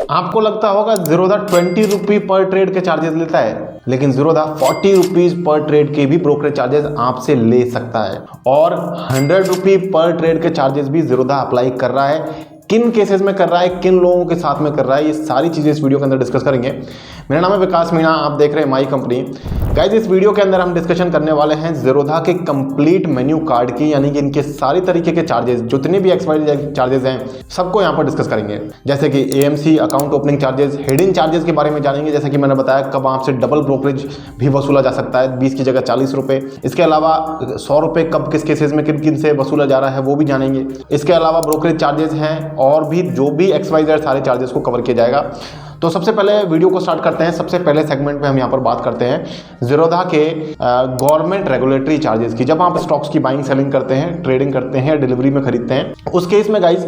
आपको लगता होगा ज़ीरोधा 20 रुपये पर ट्रेड के चार्जेस लेता है, लेकिन ज़ीरोधा 40 रुपीज़ पर ट्रेड के भी ब्रोकरेज चार्जेस आपसे ले सकता है और 100 रुपये पर ट्रेड के चार्जेस भी ज़ीरोधा अप्लाई कर रहा है। किन केसेस में कर रहा है, किन लोगों के साथ में कर रहा है, ये सारी चीज़ें इस वीडियो के अंदर डिस्कस करेंगे। मेरा नाम है विकास मीणा, आप देख रहे हैं माई कंपनी। गाइज, इस वीडियो के अंदर हम डिस्कशन करने वाले हैं ज़ीरोधा के कंप्लीट मेन्यू कार्ड की, यानी कि इनके सारी तरीके के चार्जेस, जितने भी एक्सपायरी चार्जेस हैं, सबको यहाँ पर डिस्कस करेंगे। जैसे कि AMC account opening charges, hidden charges के बारे में जानेंगे। जैसे कि मैंने बताया कब आपसे डबल ब्रोकरेज भी वसूला जा सकता है, 20 की जगह 40 रुपये। इसके अलावा 100 रुपये कब किस केसेस में किन किन से वसूला जा रहा है वो भी जानेंगे। इसके अलावा ब्रोकरेज चार्जेस हैं और भी जो भी XYZ सारे चार्जेस को कवर किया जाएगा। तो सबसे पहले वीडियो को स्टार्ट करते हैं। सबसे पहले सेगमेंट में हम यहाँ पर बात करते हैं ज़ीरोधा के गवर्नमेंट रेगुलेटरी चार्जेस की। जब आप स्टॉक्स की बाइंग सेलिंग करते हैं, ट्रेडिंग करते हैं, डिलीवरी में खरीदते हैं, उस केस में guys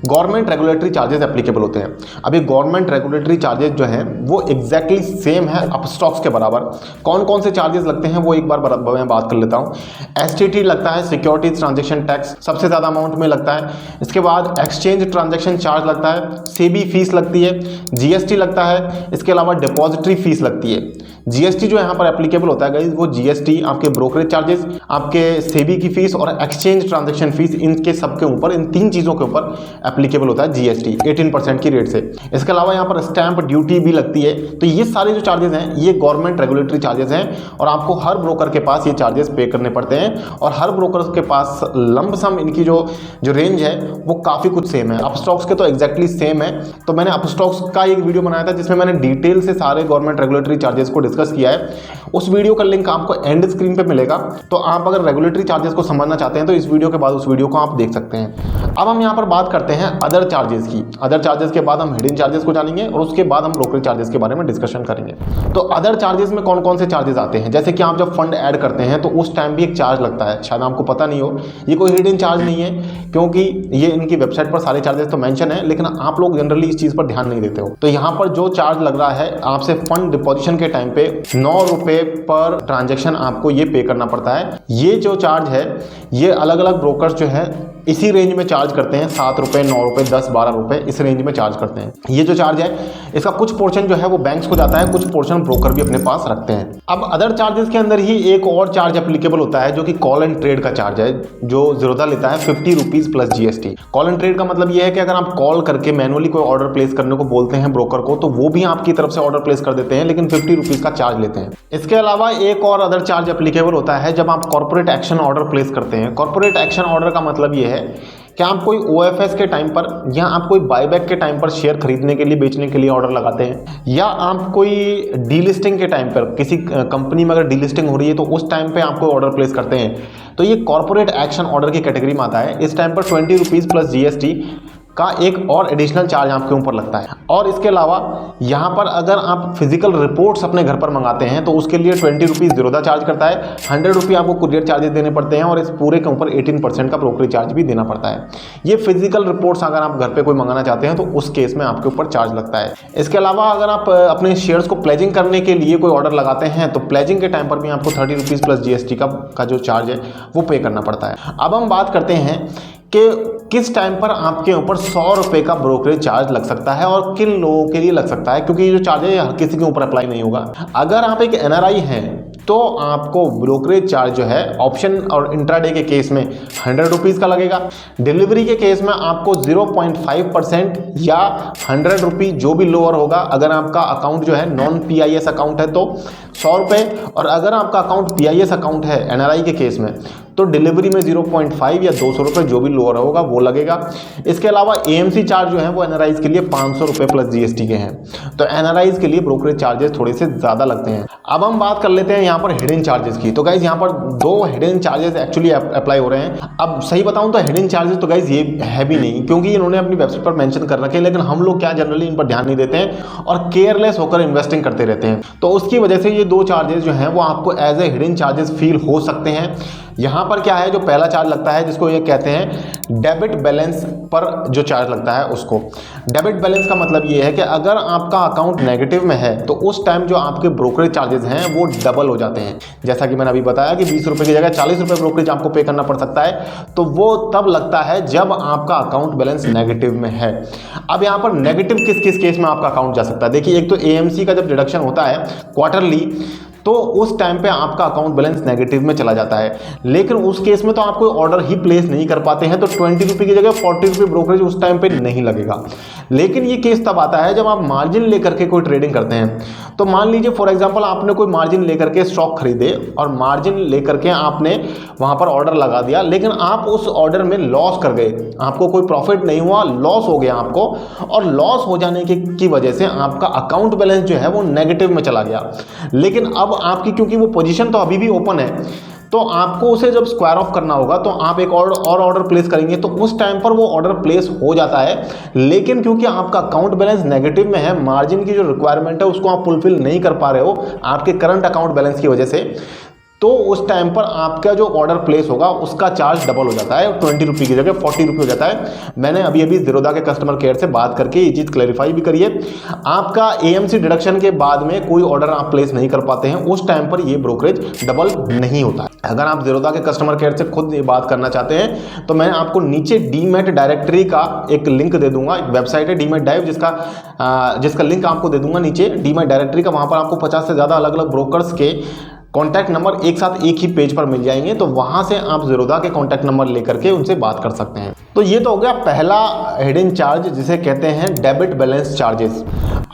government regulatory charges applicable होते हैं। अभी गवर्नमेंट रेगुलेटरी चार्जेस जो हैं वो एग्जैक्टली सेम है अप स्टॉक्स के बराबर। कौन कौन से चार्जेस लगते हैं वो एक बार मैं बात कर लेता हूँ। STT लगता है, सिक्योरिटीज ट्रांजेक्शन टैक्स सबसे ज़्यादा अमाउंट में लगता है। इसके बाद एक्सचेंज ट्रांजेक्शन चार्ज लगता है, सेबी फीस लगती है, GST लगता है। इसके अलावा डिपॉजिटरी फीस लगती है। GST जो यहाँ पर एप्लीकेबल होता है गाइज, वो GST आपके ब्रोकरेज चार्जेस, आपके सेबी की फीस और एक्सचेंज ट्रांजैक्शन फीस, इनके सबके ऊपर, इन तीन चीज़ों के ऊपर एप्लीकेबल होता है GST 18% की रेट से। इसके अलावा यहाँ पर स्टैंप ड्यूटी भी लगती है। तो ये सारे जो चार्जेस हैं ये गवर्नमेंट रेगुलेटरी चार्जेस हैं और आपको हर ब्रोकर के पास ये चार्जेस पे करने पड़ते हैं और हर ब्रोकर के पास लंब सम इनकी जो रेंज है वो काफ़ी कुछ सेम है। अपस्टॉक्स के तो एग्जैक्टली सेम है। तो मैंने अपस्टॉक्स का एक वीडियो बनाया था जिसमें मैंने डिटेल से सारे गवर्नमेंट रेगुलेटरी चार्जेस को डिस्कस किया है। उस वीडियो का लिंक आपको एंड स्क्रीन पे मिलेगा। तो आप अगर रेगुलेटरी चार्जेस को समझना चाहते हैं तो इस वीडियो के बाद उस वीडियो को आप देख सकते हैं। अब हम यहाँ पर बात करते हैं अदर चार्जेस की। अदर चार्जेस के बाद हम हिडन चार्जेस को जानेंगे और उसके बाद हम ब्रोकरेज चार्जेस के बारे में डिस्कशन करेंगे। तो अदर चार्जेस में कौन कौन से चार्जेस आते हैं, जैसे कि आप जब फंड ऐड करते हैं तो उस टाइम भी एक चार्ज लगता है। शायद आपको पता नहीं हो, ये कोई हिडन चार्ज नहीं है क्योंकि ये इनकी वेबसाइट पर सारे चार्जेस तो मेंशन है, लेकिन आप लोग जनरली इस चीज़ पर ध्यान नहीं देते हो। तो यहाँ पर जो चार्ज लग रहा है आपसे फंड डिपोजिशन के टाइम पे 9 रुपये पर ट्रांजैक्शन आपको ये पे करना पड़ता है। ये जो चार्ज है ये अलग अलग ब्रोकर्स जो है इसी रेंज में चार्ज करते हैं। 7 रुपये, 9 रुपये, 10, 12 रुपये, इस रेंज में चार्ज करते हैं। ये जो चार्ज है इसका कुछ पोर्शन जो है वो बैंक्स को जाता है, कुछ पोर्शन ब्रोकर भी अपने पास रखते हैं। अब अदर चार्जेस के अंदर ही एक और चार्ज एप्लीकेबल होता है जो कि कॉल एंड ट्रेड का चार्ज है, जो ज़ीरोधा लेता है 50 rupees plus GST। Call and trade का मतलब ये है कि अगर आप कॉल करके मैनुअली कोई ऑर्डर प्लेस करने को बोलते हैं ब्रोकर को तो वो भी आपकी तरफ से ऑर्डर प्लेस कर देते हैं, लेकिन 50 रुपीज़ का चार्ज लेते हैं। इसके अलावा एक और अदर चार्ज एप्लीकेबल होता है जब आप कॉर्पोरेट एक्शन ऑर्डर प्लेस करते हैं। कॉर्पोरेट एक्शन ऑर्डर का मतलब ये है कि आप कोई OFS के टाइम पर या आप कोई बायबैक के टाइम पर शेयर खरीदने के लिए, बेचने के लिए ऑर्डर लगाते हैं, या आप कोई डीलिस्टिंग के टाइम पर किसी कंपनी में अगर डीलिस्टिंग हो रही है तो उस टाइम पे आप कोई ऑर्डर प्लेस करते हैं, तो ये कॉर्पोरेट एक्शन ऑर्डर की कैटेगरी में आता है। इस टाइम पर 20 रुपीज़ प्लस GST का एक और एडिशनल चार्ज आपके ऊपर लगता है। और इसके अलावा यहाँ पर अगर आप फिजिकल रिपोर्ट्स अपने घर पर मंगाते हैं तो उसके लिए 20 रुपीज़ ज़ीरोधा चार्ज करता है, 100 रुपये आपको कुरियर चार्जेस देने पड़ते हैं और इस पूरे के ऊपर 18% का ब्रोकरेज चार्ज भी देना पड़ता है। ये फिजिकल रिपोर्ट्स अगर आप घर पर कोई मंगाना चाहते हैं तो उस केस में आपके ऊपर चार्ज लगता है। इसके अलावा अगर आप अपने शेयर्स को प्लेजिंग करने के लिए कोई ऑर्डर लगाते हैं तो प्लेजिंग के टाइम पर भी आपको 30 रुपीज़ प्लस GST का जो चार्ज है वो पे करना पड़ता है। अब हम बात करते हैं कि किस टाइम पर आपके ऊपर 100 रुपये का ब्रोकरेज चार्ज लग सकता है और किन लोगों के लिए लग सकता है, क्योंकि ये जो चार्ज है हर किसी के ऊपर अप्लाई नहीं होगा। अगर आप एक NRI हैं तो आपको ब्रोकरेज चार्ज जो है ऑप्शन और इंट्राडे के केस में 100 रुपीज़ का लगेगा। डिलीवरी के केस में आपको 0.5% या 100 रुपये जो भी लोअर होगा। अगर आपका अकाउंट जो है नॉन PIS अकाउंट है तो 100 रुपये, और अगर आपका अकाउंट PIS अकाउंट है NRI के केस में तो डिलीवरी में 0.5 या 200 रुपये जो भी लोअर होगा वो लगेगा। इसके अलावा AMC चार्ज जो है वो NRIs के लिए 500 रुपये प्लस GST के हैं। तो NRIs के लिए ब्रोकरेज चार्जेस थोड़े से ज़्यादा लगते हैं। अब हम बात कर लेते हैं यहाँ पर हिडन चार्जेस की। तो गाइज यहाँ पर 2 हिडन चार्जेस एक्चुअली अप्लाई हो रहे हैं। अब सही बताऊँ तो हिडन चार्जेस तो गाइज ये है भी नहीं, क्योंकि इन्होंने अपनी वेबसाइट पर मेंशन कर रखे हैं, लेकिन हम लोग क्या जनरली इन पर ध्यान नहीं देते हैं और केयरलेस होकर इन्वेस्टिंग करते रहते हैं। तो उसकी वजह से ये 2 चार्जेस जो हैं वो आपको as a hidden charges feel हो सकते हैं। यहाँ पर क्या है, जो पहला चार्ज लगता है जिसको ये कहते हैं डेबिट बैलेंस पर जो चार्ज लगता है उसको। डेबिट बैलेंस का मतलब ये है कि अगर आपका अकाउंट नेगेटिव में है तो उस टाइम जो आपके ब्रोकरेज चार्जेस हैं वो डबल हो जाते हैं। जैसा कि मैंने अभी बताया कि 20 रुपये की जगह 40 रुपये ब्रोकरेज आपको पे करना पड़ सकता है, तो वो तब लगता है जब आपका अकाउंट बैलेंस नेगेटिव में है। अब यहाँ पर नेगेटिव किस किस केस में आपका अकाउंट जा सकता है, देखिए एक तो एएमसी का जब डिडक्शन होता है क्वार्टरली, तो उस टाइम पे आपका अकाउंट बैलेंस नेगेटिव में चला जाता है, लेकिन उस केस में तो आप कोई ऑर्डर ही प्लेस नहीं कर पाते हैं, तो 20 रुपये की जगह 40 रुपये ब्रोकरेज उस टाइम पे नहीं लगेगा। लेकिन ये केस तब आता है जब आप मार्जिन लेकर के कोई ट्रेडिंग करते हैं। तो मान लीजिए फॉर एग्जांपल आपने कोई मार्जिन लेकर के स्टॉक खरीदे और मार्जिन लेकर के आपने वहां पर ऑर्डर लगा दिया, लेकिन आप उस ऑर्डर में लॉस कर गए, आपको कोई प्रॉफिट नहीं हुआ, लॉस हो गया आपको, और लॉस हो जाने की वजह से आपका अकाउंट बैलेंस जो है वो नेगेटिव में चला गया। लेकिन अब आपकी क्योंकि वो पोजीशन तो अभी भी ओपन है, तो आपको उसे जब स्क्वायर ऑफ करना होगा तो आप एक और ऑर्डर प्लेस करेंगे, तो उस टाइम पर वो ऑर्डर प्लेस हो जाता है। लेकिन क्योंकि आपका अकाउंट बैलेंस नेगेटिव में है, मार्जिन की जो रिक्वायरमेंट है उसको आप फुलफिल नहीं कर पा रहे हो आपके करंट अकाउंट बैलेंस की वजह से, तो उस टाइम पर आपका जो ऑर्डर प्लेस होगा उसका चार्ज डबल हो जाता है, 20 रुपये की जगह 40 रुपये हो जाता है। मैंने अभी अभी ज़ीरोधा के कस्टमर केयर से बात करके ये चीज़ क्लैरिफाई भी करी है। आपका एएमसी डिडक्शन के बाद में कोई ऑर्डर आप प्लेस नहीं कर पाते हैं, उस टाइम पर ये ब्रोकरेज डबल नहीं होता है। अगर आप ज़ीरोधा के कस्टमर केयर से खुद ये बात करना चाहते हैं तो मैं आपको नीचे डीमैट डायरेक्टरी का एक लिंक दे दूंगा, एक वेबसाइट है डीमैट डाइव, जिसका लिंक आपको दे दूंगा नीचे डीमैट डायरेक्टरी का। वहाँ पर आपको 50 से ज़्यादा अलग अलग ब्रोकर्स के कॉन्टैक्ट नंबर एक साथ एक ही पेज पर मिल जाएंगे, तो वहां से आप ज़ीरोधा के कॉन्टैक्ट नंबर लेकर के उनसे बात कर सकते हैं। तो ये तो हो गया पहला हिडन चार्ज जिसे कहते हैं डेबिट बैलेंस चार्जेस।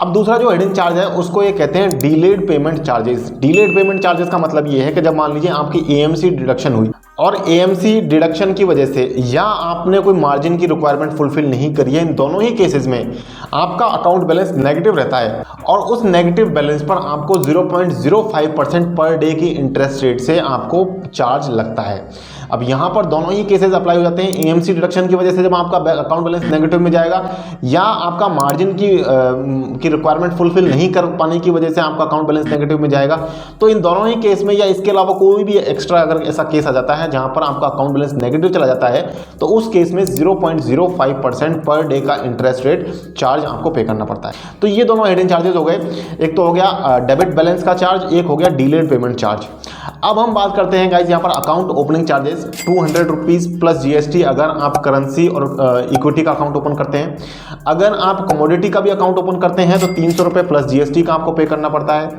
अब दूसरा जो हिडन चार्ज है उसको ये कहते हैं delayed payment charges. Delayed payment charges का मतलब ये है कि जब मान लीजिए आपकी एएमसी डिडक्शन हुई और एएमसी डिडक्शन की वजह से या आपने कोई मार्जिन की रिक्वायरमेंट फुलफिल नहीं करी है, इन दोनों ही केसेस में आपका अकाउंट बैलेंस नेगेटिव रहता है और उस नेगेटिव बैलेंस पर आपको 0.05% पर डे की इंटरेस्ट रेट से आपको चार्ज लगता है। अब यहाँ पर दोनों ही केसेस अप्लाई हो जाते हैं। एएमसी डिडक्शन की वजह से जब आपका अकाउंट बैलेंस नेगेटिव में जाएगा या आपका मार्जिन की रिक्वायरमेंट फुलफिल नहीं कर पाने की वजह से आपका अकाउंट बैलेंस नेगेटिव में जाएगा, तो इन दोनों ही केस में या इसके अलावा कोई भी एक्स्ट्रा अगर ऐसा केस आ जाता है जहां पर आपका अकाउंट बैलेंस नेगेटिव चला जाता है, तो उस केस में 0.05% पर डे का इंटरेस्ट रेट चार्ज आपको पे करना पड़ता है। तो ये दोनों हिडन चार्जेस हो गए, एक तो हो गया डेबिट बैलेंस का चार्ज, एक हो गया डिलेड पेमेंट चार्ज। अब हम बात करते हैं गाइज यहाँ पर account opening charges. 200 rupees plus GST अगर आप करेंसी और इक्विटी का अकाउंट ओपन करते हैं। अगर आप कमोडिटी का भी अकाउंट ओपन करते हैं तो 300 रुपये प्लस जीएसटी का आपको पे करना पड़ता है।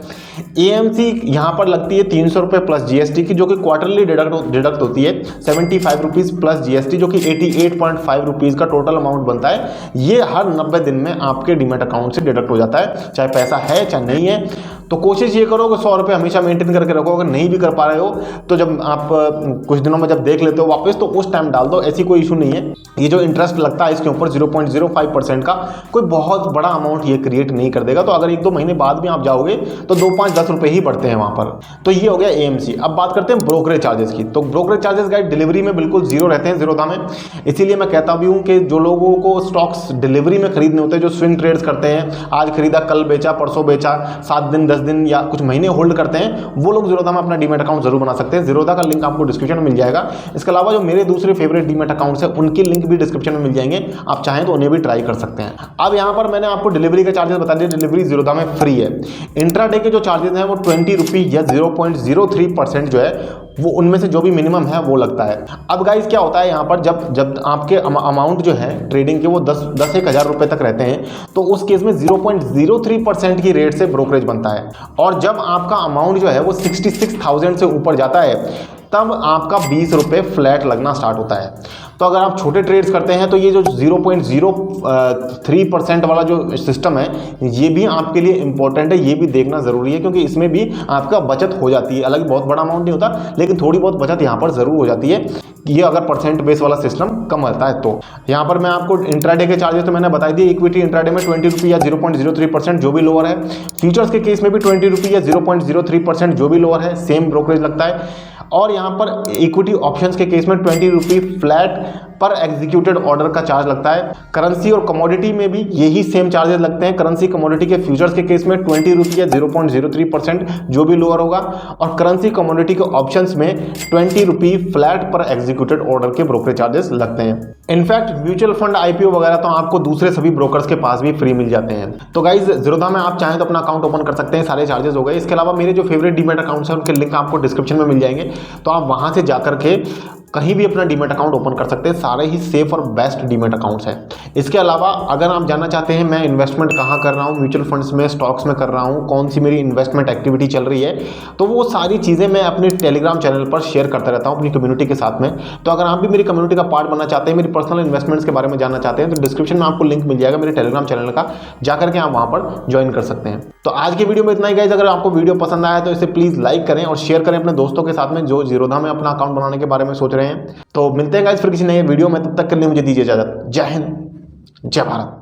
एएमसी यहाँ पर लगती है 300 रुपये प्लस जीएसटी की, जो कि क्वार्टरली डिडक्ट होती है 75 रुपीज़ प्लस जीएसटी, जो कि 88.5 रुपीज़ का टोटल अमाउंट बनता है। ये हर 90 दिन में आपके डीमैट अकाउंट से डिडक्ट हो जाता है, चाहे पैसा है चाहे नहीं है। तो कोशिश ये करो कि 100 रुपये हमेशा मेंटेन करके रखो। अगर नहीं भी कर पा रहे हो तो जब आप कुछ दिनों में जब देख लेते हो वापस, तो उस टाइम डाल दो, ऐसी कोई इशू नहीं है। ये जो इंटरेस्ट लगता है इसके ऊपर 0.05% का, कोई बहुत बड़ा अमाउंट ये क्रिएट नहीं कर देगा। तो अगर 1-2 महीने बाद भी आप जाओगे तो 2, 5, 10 रुपये ही बढ़ते हैं वहाँ पर। तो ये हो गया एएमसी। अब बात करते हैं ब्रोकरेज चार्जेस की। तो ब्रोकरेज चार्जेस गाइड डिलीवरी में बिल्कुल जीरो रहते हैं ज़ीरोधा में। इसीलिए मैं कहता भी हूँ कि जो लोगों को स्टॉक्स डिलीवरी में खरीदने होते हैं, जो स्विंग ट्रेड्स करते हैं, आज खरीदा कल बेचा परसों बेचा, 7 दिन 10 दिन या कुछ महीने होल्ड करते हैं, वो लोग ज़ीरोधा में अपना डीमैट अकाउंट जरूर बना सकते हैं। ज़ीरोधा का लिंक आपको डिस्क्रिप्शन में मिल जाएगा। इसके अलावा जो मेरे दूसरे फेवरेट डीमैट अकाउंट्स हैं उनके लिंक भी डिस्क्रिप्शन में मिल जाएंगे, आप चाहें तो उन्हें भी ट्राई कर सकते हैं। अब यहाँ पर मैंने आपको डिलीवरी के चार्जेस बता दिए, डिलीवरी ज़ीरोधा में फ्री है। इंट्राडे के जो चार्जेस हैं वो 20 रुपये या 0.03% जो है वो उनमें से जो भी मिनिमम है वो लगता है। अब गाइस क्या होता है यहाँ पर, जब आपके अमाउंट जो है ट्रेडिंग के वो 10-1 हज़ार रुपये तक रहते हैं, तो उस केस में 0.03% की रेट से ब्रोकरेज बनता है। और जब आपका अमाउंट जो है वो 66,000 से ऊपर जाता है तब आपका 20 रुपये फ्लैट लगना स्टार्ट होता है। तो अगर आप छोटे ट्रेड्स करते हैं तो ये जो 0.03% वाला जो सिस्टम है ये भी आपके लिए इंपॉर्टेंट है, ये भी देखना ज़रूरी है, क्योंकि इसमें भी आपका बचत हो जाती है। अलग बहुत बड़ा अमाउंट नहीं होता, लेकिन थोड़ी बहुत बचत यहाँ पर ज़रूर हो जाती है, ये अगर परसेंट बेस वाला सिस्टम कम रहता है तो। यहाँ पर मैं आपको इंट्राडे के चार्जेस तो मैंने बता दिए। इक्विटी इंट्राडे में 20 रुपये या 0.03% जो भी लोअर है। फ्यूचर्स के केस में भी 20 रुपये या 0.03% जो भी लोअर है, सेम ब्रोकरेज लगता है। और यहाँ पर इक्विटी ऑप्शंस के केस में 20 रुपये फ्लैट पर एग्जीक्यूटेड ऑर्डर का चार्ज लगता है। करेंसी और कमोडिटी में भी यही सेम चार्जेस लगते हैं। करेंसी कमोडिटी के फ्यूचर्स के केस में 20 रुपये या 0.03% जो भी लोअर होगा, और करेंसी कमोडिटी के ऑप्शंस में 20 रुपये फ्लैट पर एग्जीक्यूटेड ऑर्डर के ब्रोकरेज चार्जेस लगते हैं। इनफैक्ट म्यूचुअल फंड आईपीओ वगैरह तो आपको दूसरे सभी ब्रोकर्स के पास भी फ्री मिल जाते हैं। तो गाइज ज़ीरोधा में आप चाहें तो अपना अकाउंट ओपन कर सकते हैं, सारे चार्जेस हो गए। इसके अलावा मेरे जो फेवरेट डीमैट अकाउंट्स हैं उनके लिंक आपको डिस्क्रिप्शन में मिल जाएंगे, तो आप वहां से जाकर के कहीं भी अपना डीमैट अकाउंट ओपन कर सकते हैं। सारे ही सेफ और बेस्ट डीमैट अकाउंट्स हैं। इसके अलावा अगर आप जानना चाहते हैं मैं इन्वेस्टमेंट कहाँ कर रहा हूँ, म्यूचुअल फंड्स में, स्टॉक्स में कर रहा हूँ, कौन सी मेरी इन्वेस्टमेंट एक्टिविटी चल रही है, तो वो सारी चीज़ें मैं अपने टेलीग्राम चैनल पर शेयर करता रहता हूँ अपनी कम्युनिटी के साथ में। तो अगर आप भी मेरी कम्युनिटी का पार्ट बनना चाहते हैं, मेरी पर्सनल इन्वेस्टमेंट्स के बारे में जानना चाहते हैं, तो डिस्क्रिप्शन में आपको लिंक मिल जाएगा मेरे टेलीग्राम चैनल का, जाकर के आप वहाँ पर ज्वाइन कर सकते हैं। तो आज की वीडियो में इतना ही गाइस। अगर आपको वीडियो पसंद आया तो इसे प्लीज़ लाइक करें और शेयर करें अपने दोस्तों के साथ में जो ज़ीरोधा में अपना अकाउंट बनाने के बारे में सोच रहे हैं। तो मिलते हैं गाइस फिर किसी नए वीडियो में, तब तक के लिए मुझे दीजिए इजाजत। जय हिंद, जय भारत।